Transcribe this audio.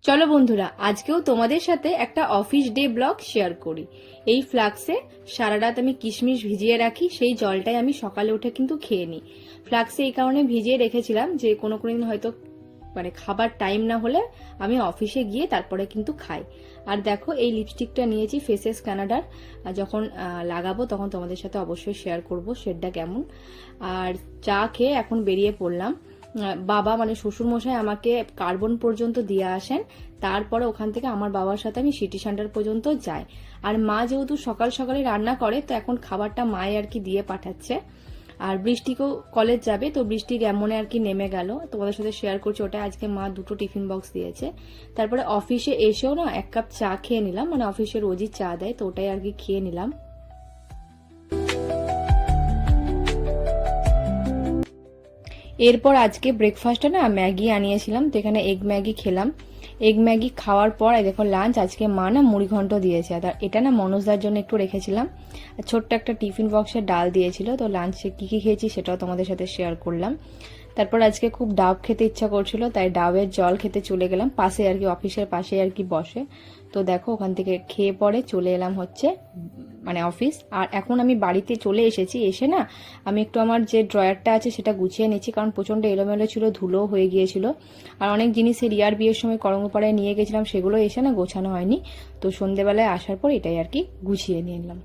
চলো বন্ধুরা, আজকেও তোমাদের সাথে একটা অফিস ডে ব্লগ শেয়ার করি। এই ফ্লাক্সে সারা রাত আমি কিশমিশ ভিজিয়ে রাখি, সেই জলটাই আমি সকালে উঠে কিন্তু খেয়ে নিই। ফ্লাক্সে এই কারণে ভিজিয়ে রেখেছিলাম যে কোনো দিন হয়তো খাবার টাইম না হলে আমি অফিসে গিয়ে তারপরে কিন্তু খাই। আর দেখো, এই লিপস্টিকটা নিয়েছি ফেসেস কানাডার, যখন লাগাবো তখন তোমাদের সাথে অবশ্যই শেয়ার করব শেডটা কেমন। আর চা খেয়ে এখন বেরিয়ে পড়লাম। বাবা শ্বশুর মশাই আমাকে কার্বন পর্যন্ত দিয়ে আসেন, তারপরে ওখান থেকে আমার বাবার সাথে আমি সিটি সেন্টার পর্যন্ত যাই। আর মা যেহেতু সকাল সকালে রান্না করে, তো এখন খাবারটা মাই আর কি দিয়ে পাঠাচ্ছে। আর বৃষ্টিকেও কলেজ যাবে, তো বৃষ্টি এমনে আর কি নেমে গেল, তোমাদের সাথে শেয়ার করছি ওটা। আজকে মা 2টো টিফিন বক্স দিয়েছে। তারপরে অফিসে এসেও না 1 কাপ চা খেয়ে নিলাম, অফিসে রোজই চা দেয়, তো ওটাই আর কি খেয়ে নিলাম। এরপর আজকে ব্রেকফাস্টে না ম্যাগি আনিয়েছিলাম, তো এখানে এগ ম্যাগি খেলাম। এগ ম্যাগি খাওয়ার পর দেখো লাঞ্চ আজকে মা না মুড়ি ঘন্ট দিয়েছে, আর এটা না মনোজদার জন্য একটু রেখেছিলাম। ছোট্ট একটা টিফিন বক্সে ডাল দিয়েছিল, তো লাঞ্চে কি কি খেয়েছি সেটাও তোমাদের সাথে শেয়ার করলাম। তারপর আজকে খুব ডাব খেতে ইচ্ছা করছিল, তাই ডাবের জল খেতে চলে গেলাম, পাশে আর কি অফিসের পাশে আর কি বসে। তো দেখো ওখান থেকে খেয়ে পরে চলে এলাম হচ্ছে অফিস। আর এখন আমি বাড়িতে চলে এসেছি। এসে না আমি একটু আমার যে ড্রয়ারটা আছে সেটা গুছিয়ে নিচ্ছি, কারণ প্রচন্ড এলোমেলো ছিল, ধুলো হয়ে গিয়েছিল। আর অনেক জিনিসের রিয়ার বিয়ের সময় করঙ্গপাড়ায় নিয়ে গেছিলাম, সেগুলো এসে না গোছানো হয়নি। তো সন্ধেবেলায় আসার পর এটাই আর কি গুছিয়ে নিয়ে নিলাম।